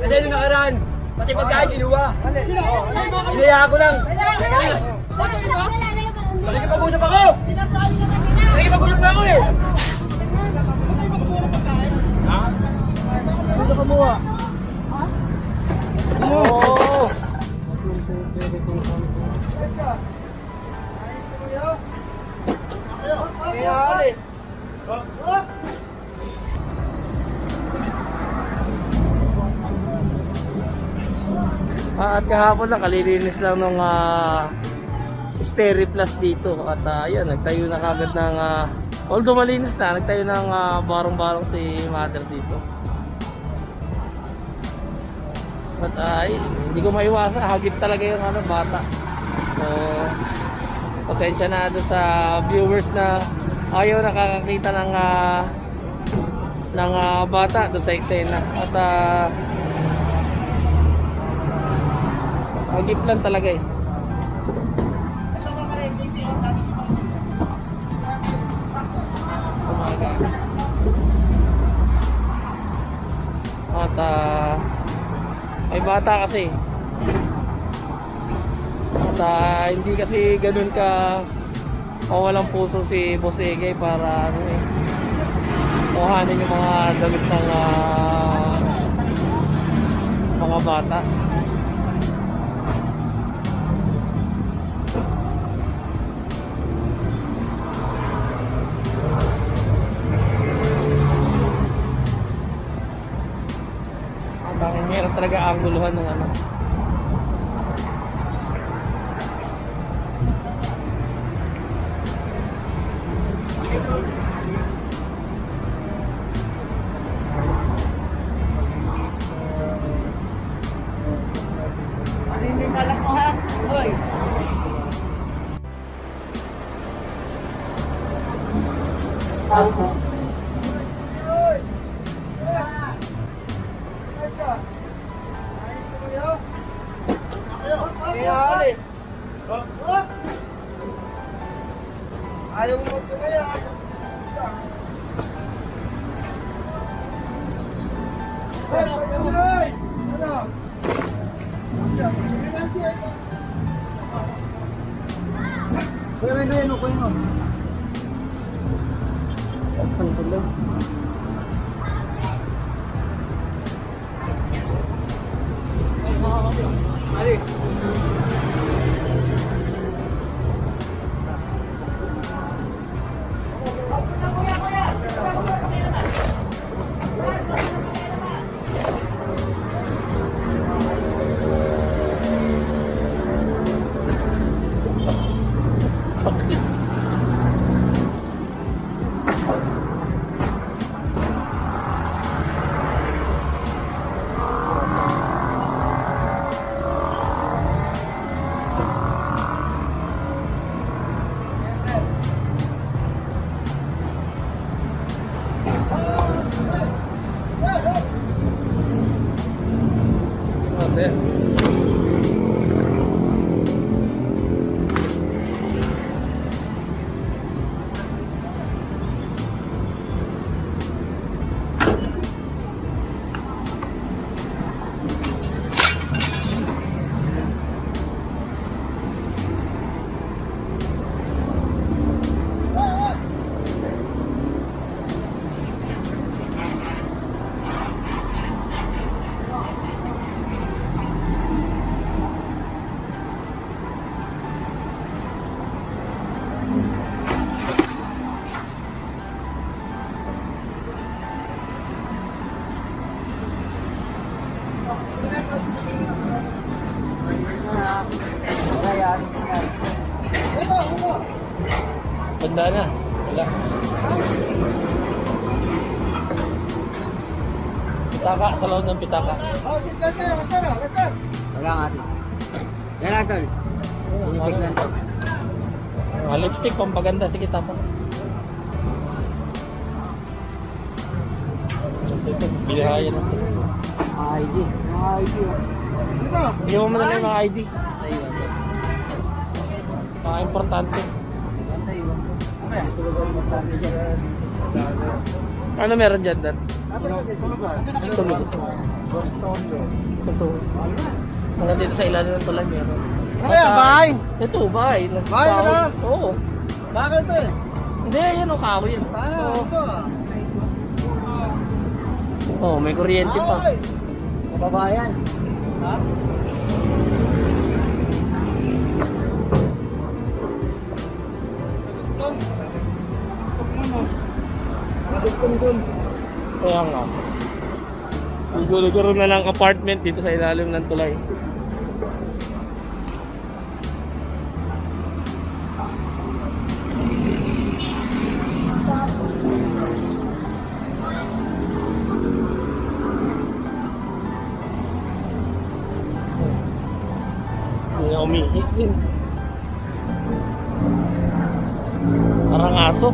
Kasi nung nakaraan, pati pagkain kinuha. Inaya ko lang. Nakikipag-usap ako! Nakikipag-usap na ako eh! Ha? Dito ka buha. Oo. At kahapon lang, kalilinis lang ng Steri-Plus dito. At ayun, nagtayo na kagad ng although malinis na, nagtayo ng barong-barong si mother dito. At ay, hindi ko maiwasan, hagip talaga yung bata. So, pasensya na doon sa viewers na ayaw nakakakita ng bata doon sa eksena. At hagip lang talaga eh. At may bata kasi. At hindi kasi ganun ka walang puso si Boss Egay para kuhanin yung mga damit ng mga bata. Meron talaga anguluhan ng ano. Ano yung malak mo ha? Hoy! Ayaw mo ito kaya. Banda na. Wala. Pitaka, sa loob ng pitaka. Wala nga ito. Yan lang tol. Pinitik lang tol. Lipstick, pampaganda. Sige, tapon. Ito, bilihayan natin. ID. ID. Hindi mo na yung mga ID. Taiwan tol. Mga importante. Taiwan tol. Tulog ang magpapit dyan. Ano meron dyan, Dan? Tulog. Totoo. Mga dito sa ilalim ng tulay meron. Ano yan, bahay? Ito, bahay. Bahay ka na? Oo. Bakit to eh? Hindi, yan o, kahoy yan. Paano? Oo. Ito ah. Oh, may kuryente pa. Ay! Kababayan. Ha? Kaya nga. Siguro na lang apartment dito sa ilalim ng tulay. Hindi na umihik din. Parang aso.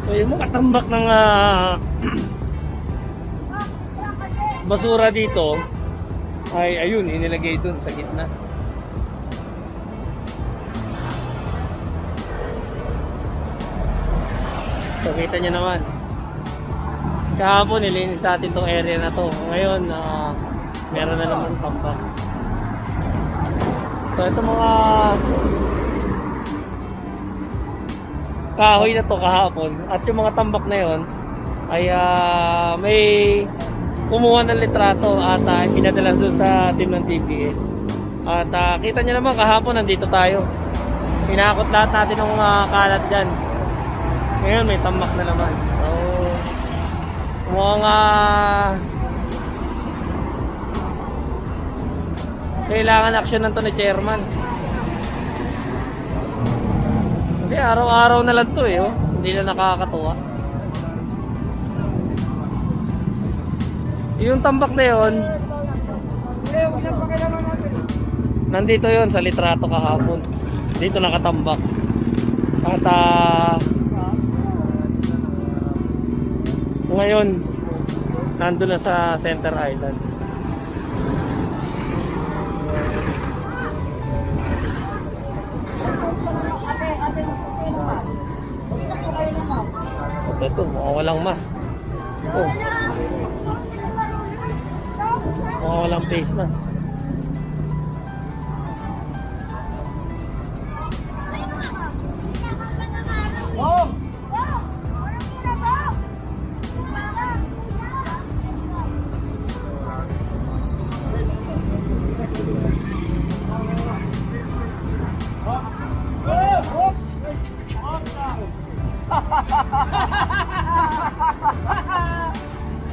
So yung mga tambak ng basura dito ay ayun, inilagay dun sa gitna. So kita nyo naman, kahapon nilinis natin tong area na to. Ngayon meron na naman tambak. So ito mga kahoy na to kahapon at yung mga tambak na yon ay may kumuha ng litrato at pinadala doon sa team ng TPS. At kita nyo naman kahapon nandito tayo, pinakot lahat natin ng kalat dyan. Ngayon may tambak na naman. So mga kailangan action na to ni chairman. Kasi araw-araw na lang to eh, oh. Hindi na nakakatuwa. Yung tambak na yon, nandito yon sa litrato kahapon. Dito nakatambak. At ngayon nandun na sa Center Island. Ito, mukhang walang mask. Oh. Mukhang walang face mask.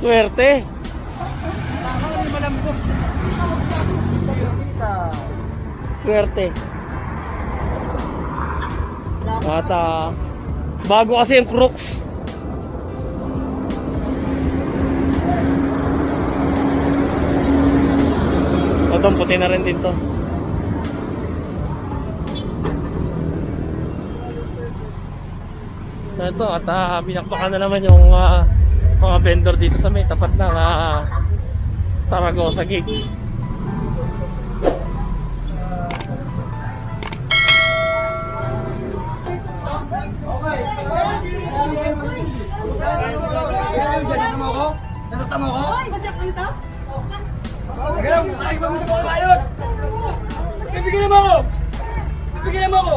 Swerte. Swerte. At bago kasi yung Crooks. Itong puti na rin din to. So ito at binakpakan na naman yung mga vendor dito sa may tapat ng Saragosa Gate. Nasasama ko? Nasasama ko? Nagalang, nakikipag-usap ako ngayon! Bibigyan mo ako! Bibigyan mo ako!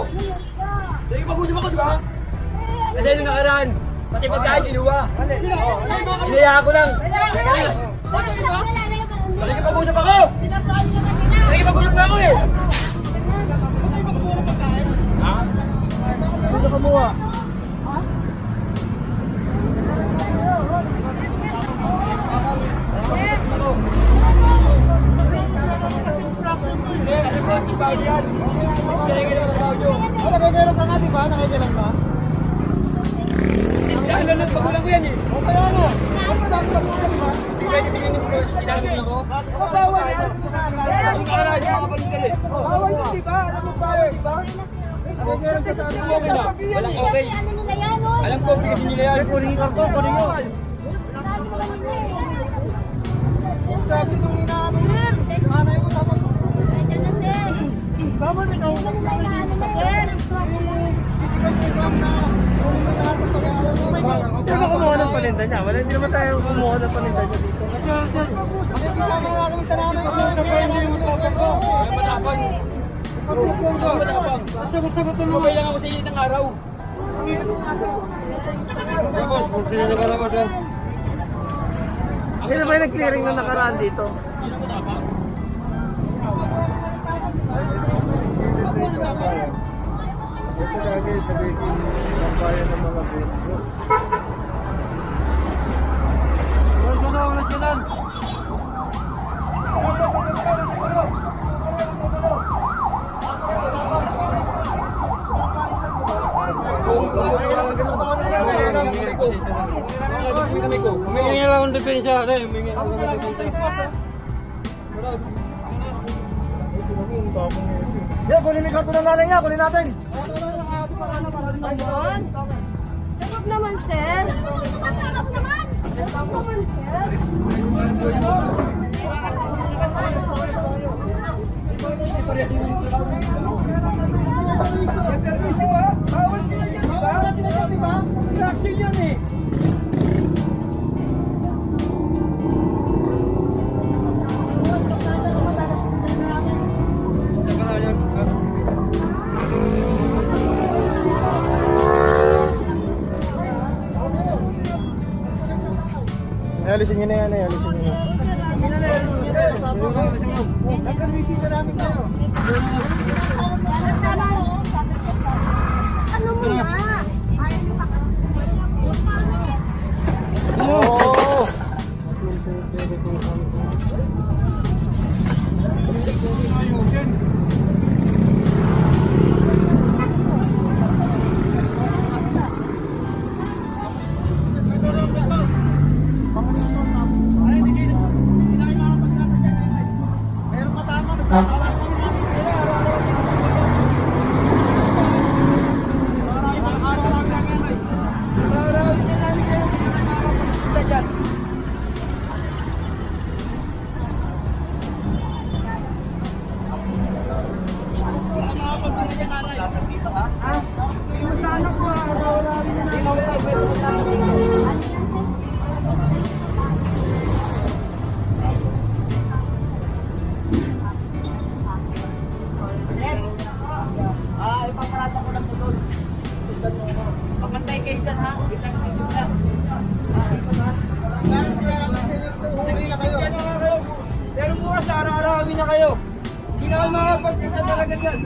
Nakikipag-usap ako, di ba? Kasi nung nakaraan, pati pagkain kinuha. Inaya ko lang. Nakikipag-usap ako! Nakikipag-usap na ako eh! Ha? Ito kumuha. Nakikailan ka nga, di ba? Nakikailan ka? Dahil lang nagpagulang ko yan eh. O kaya nga. Sabi ka muna, di ba? Hindi pwede tingin ko. Sinasabing ako. Bawal yan. Ang nakaraan, yung mga balikan eh. Bawal yun, di ba? Alam mo bawal, di ba? Nakikailan ka sa ano? Okay na. Walang okay. Alam ko, obligasyon nila yan. Kunin ka ko, kunin yun. Sabi nung inaano yan. Nanay mo tapos. Tama na ikaw. Sino ba kumuha ng paninda niya? Wala, hindi naman tayo kumuha ng paninda niya dito. Kasama na kami sa namin. Matapang. Matapang. Mabay lang ako sa inyo ng araw. Sino ba yung nag-clearing na nakaraan dito? Sino matapang? Ito lagi sa baking kampayan ng mga bento. Humingi lang akong depensa. Humingi lang akong depensa. Yeah, kunin mo yung karton ng nanay niya, kunin natin. Ayun. Sagot naman, sir. Sagot naman. Sagot naman, sir. Bawal sila yan, di ba? Reaction yan eh. Alisin nyo na yan, alisin nyo na. Nagka-receive na namin kayo. Ano mo na? Oh! Meron matama, nagkakala. Ipaparata ko lang doon. Pagmantay kayo dyan, ha? Kita ko kayo dyan. Pero bukas araw-arawin na kayo. Hindi na kayo makapagkita talaga dyan.